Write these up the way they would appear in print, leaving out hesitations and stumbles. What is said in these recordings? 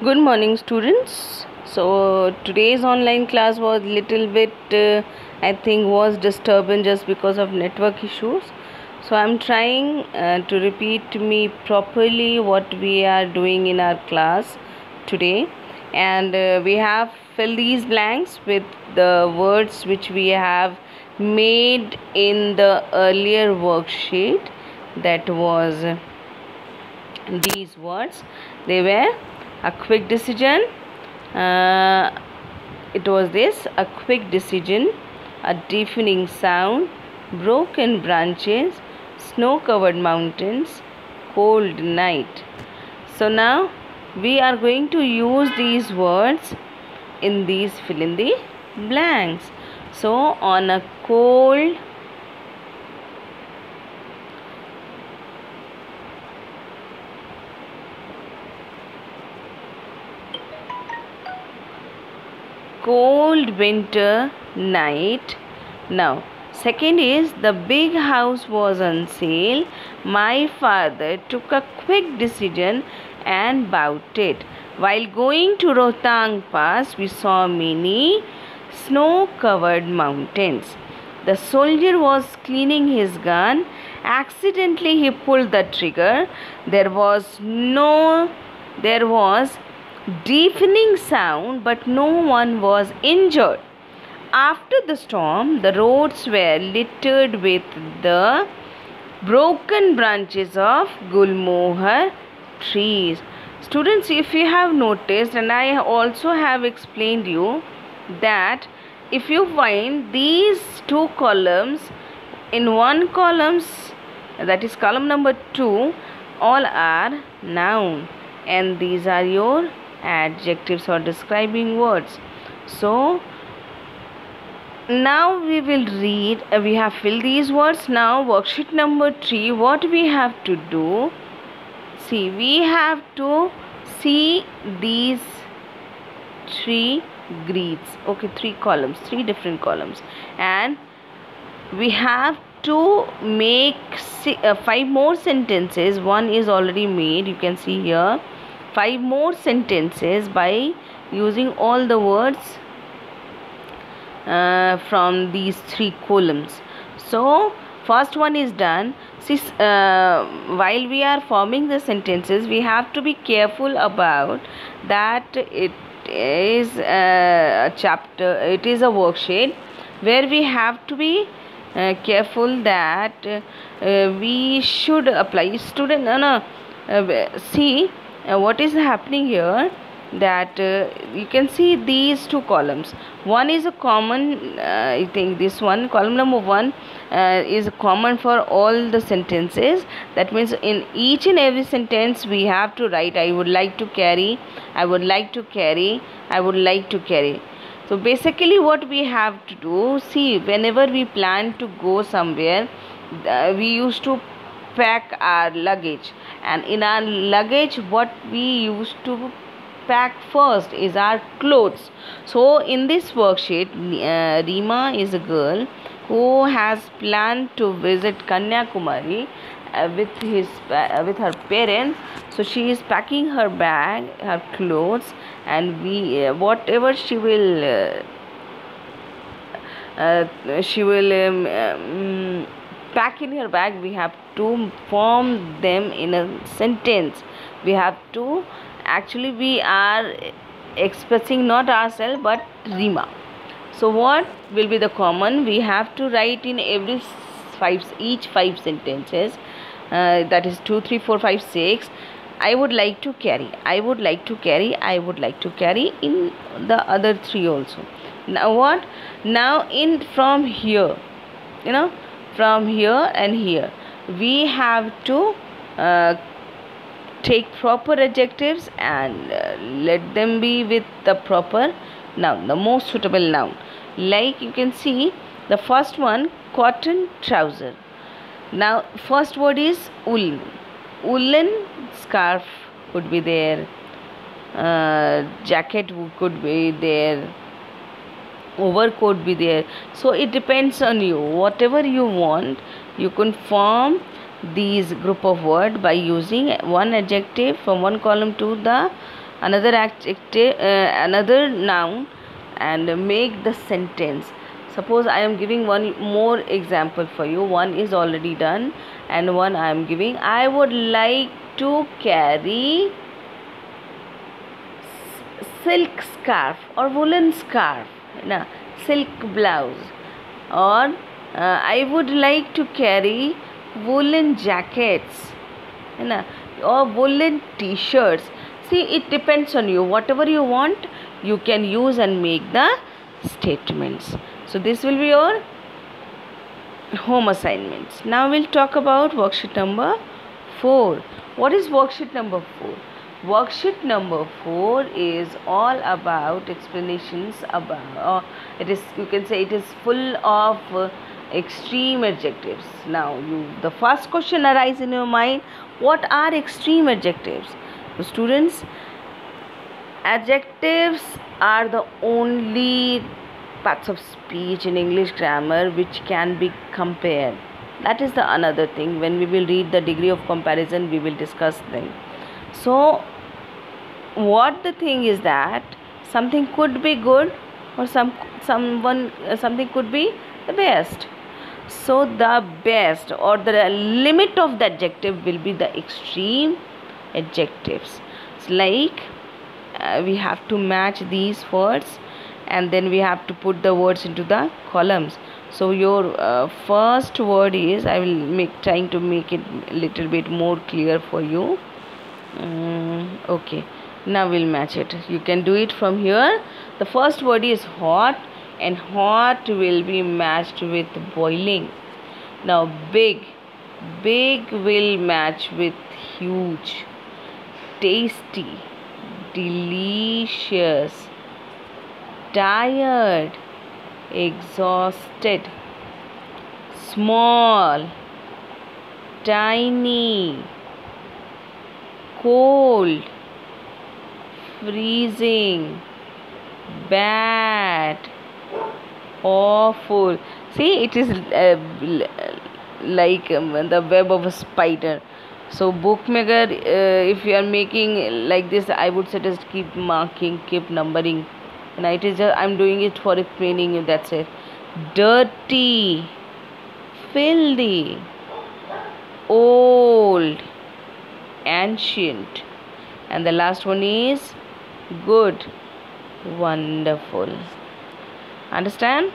Good morning, students. So today's online class was little bit I think was disturbing just because of network issues. So I'm trying to repeat me properly what we are doing in our class today, and we have filled these blanks with the words which we have made in the earlier worksheet. That was these words. They were a quick decision, it was this: a quick decision, a deafening sound, broken branches, snow covered mountains, cold night. So now we are going to use these words in these fill in the blanks. So on a cold winter night. Now second is, the big house was on sale. My father took a quick decision and bought it. While going to Rohtang Pass, we saw many snow covered mountains. The soldier was cleaning his gun. Accidentally he pulled the trigger. There was deafening sound, but no one was injured. After the storm, the roads were littered with the broken branches of Gulmohar trees. Students, if you have noticed, and I also have explained you, that if you find these two columns, in one columns, that is column number 2, all are noun, and these are your adjectives or describing words. So now we will read, we have filled these words. Now worksheet number 3, what we have to do, see, we have to see these 3 grids, okay, 3 columns, 3 different columns, and we have to make 5 more sentences. One is already made, you can see here. 5 more sentences by using all the words from these 3 columns. So first one is done. See, while we are forming the sentences, we have to be careful about that. It is a chapter, it is a worksheet where we have to be careful that we should apply. Student, see what is happening here, that you can see these 2 columns. One is a common, I think this one, column number 1 is common for all the sentences. That means in each and every sentence we have to write, I would like to carry, I would like to carry, I would like to carry. So basically what we have to do, see, whenever we plan to go somewhere, we used to pack our luggage, and in our luggage what we used to pack first is our clothes. So in this worksheet, Rima is a girl who has planned to visit Kanyakumari with her parents. So she is packing her bag, her clothes, and we whatever she will pack in her bag, we have to form them in a sentence. We have to, actually we are expressing not ourselves but Rima. So what will be the common? We have to write in every each 5 sentences, that is 2, 3, 4, 5, 6. I would like to carry, I would like to carry, I would like to carry, in the other 3 also. Now what? Now in from here, from here and here, we have to take proper adjectives and let them be with the proper noun, the most suitable noun. Like you can see the first one, cotton trouser. Now first word is woolen. Woolen scarf could be there, jacket could be there, overcoat be there. So it depends on you, whatever you want. You can form these group of word by using one adjective from one column to the another adjective, another noun, and make the sentence. Suppose I am giving one more example for you. One is already done and one I am giving. I would like to carry silk scarf or woolen scarf, na, silk blouse, or I would like to carry woolen jackets, na, or woolen t-shirts. See, it depends on you. Whatever you want, you can use and make the statements. So this will be your home assignments. Now we'll talk about worksheet number 4. What is worksheet number 4? Worksheet number 4 is all about explanations about, it is, you can say it is full of extreme adjectives. Now the first question arises in your mind, what are extreme adjectives? So students, adjectives are the only parts of speech in English grammar which can be compared. That is the another thing. When we will read the degree of comparison, we will discuss them. So what the thing is that something could be good or something could be the best. So the best or the limit of the adjective will be the extreme adjectives. It's like we have to match these words and then we have to put the words into the columns. So your first word is, I will trying to make it a little bit more clear for you. Okay, now we'll match it. You can do it from here. The first word is hot, and hot will be matched with boiling. Now big will match with huge. Tasty, delicious, tired, exhausted, small, tiny, cold, freezing, bad, awful. See, it is like the web of a spider. So bookmaker, if you are making like this, I would suggest keep marking, keep numbering. And it is I'm doing it for explaining you, that's it. Dirty, filthy, old, ancient, and the last one is good, wonderful. Understand?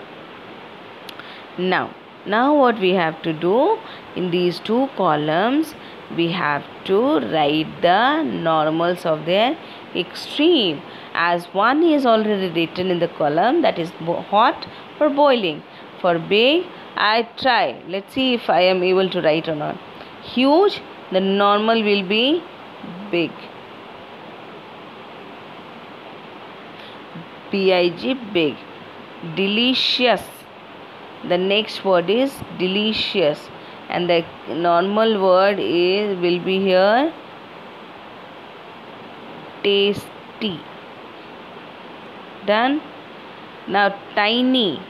Now what we have to do in these two columns, we have to write the normals of their extreme, as one is already written in the column, that is hot or boiling. For big, I try, let's see if I am able to write or not. Huge, the normal will be big, big, big. Delicious, the next word is delicious, and the normal word will be here tasty. Done. Now tiny,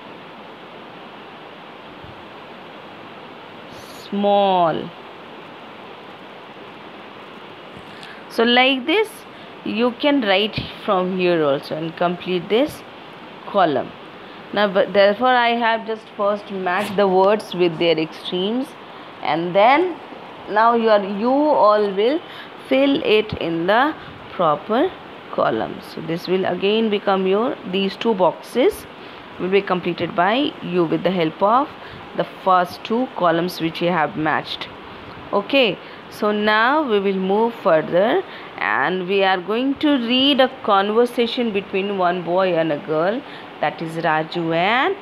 small. So like this you can write from here also and complete this column. Now therefore I have just first matched the words with their extremes, and then now you all will fill it in the proper columns. So this will again become these two boxes will be completed by you with the help of the first two columns which you have matched. Okay, so now we will move further and we are going to read a conversation between one boy and a girl, that is Raju and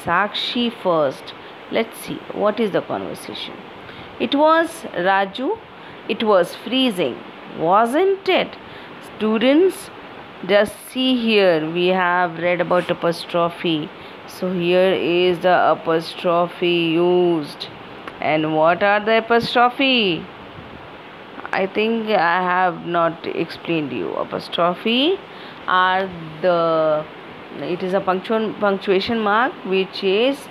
Sakshi first. Let's see what is the conversation. It was Raju, it was freezing, wasn't it? Students, just see here, we have read about apostrophe. So here is the apostrophe used. And what are the apostrophe? I think I have not explained you. Apostrophe are it is a punctuation mark which is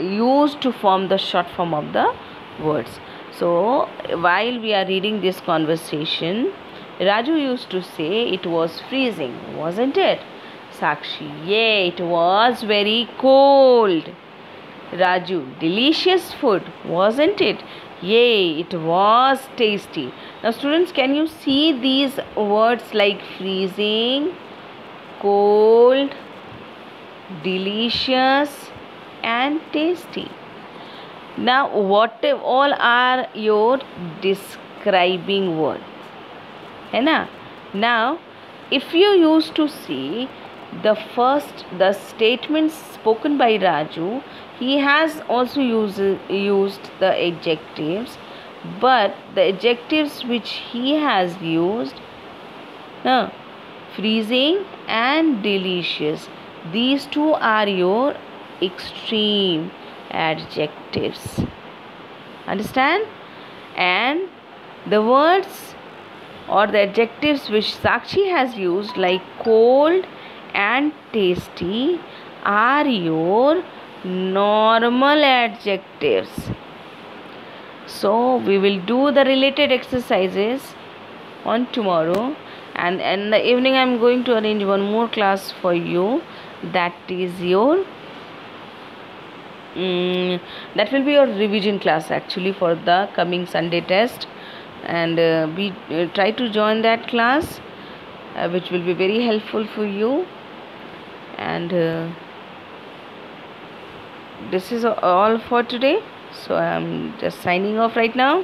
used to form the short form of the words. So while we are reading this conversation, Raju used to say it was freezing, wasn't it? Sakshi, yeah, it was very cold. Raju, delicious food, wasn't it? Yay, it was tasty. Now, students, can you see these words like freezing, cold, delicious, and tasty? Now, what all are your describing words? है ना? Now, if you used to see the statements spoken by Raju, he has also used the adjectives, but the adjectives which he has used, freezing and delicious, these two are your extreme adjectives. Understand? And the words or the adjectives which Sakshi has used, like cold and tasty, are your normal adjectives. So we will do the related exercises on tomorrow, and in the evening I am going to arrange one more class for you. That is your that will be your revision class actually for the coming Sunday test, and try to join that class, which will be very helpful for you. And this is all for today, so I am just signing off right now.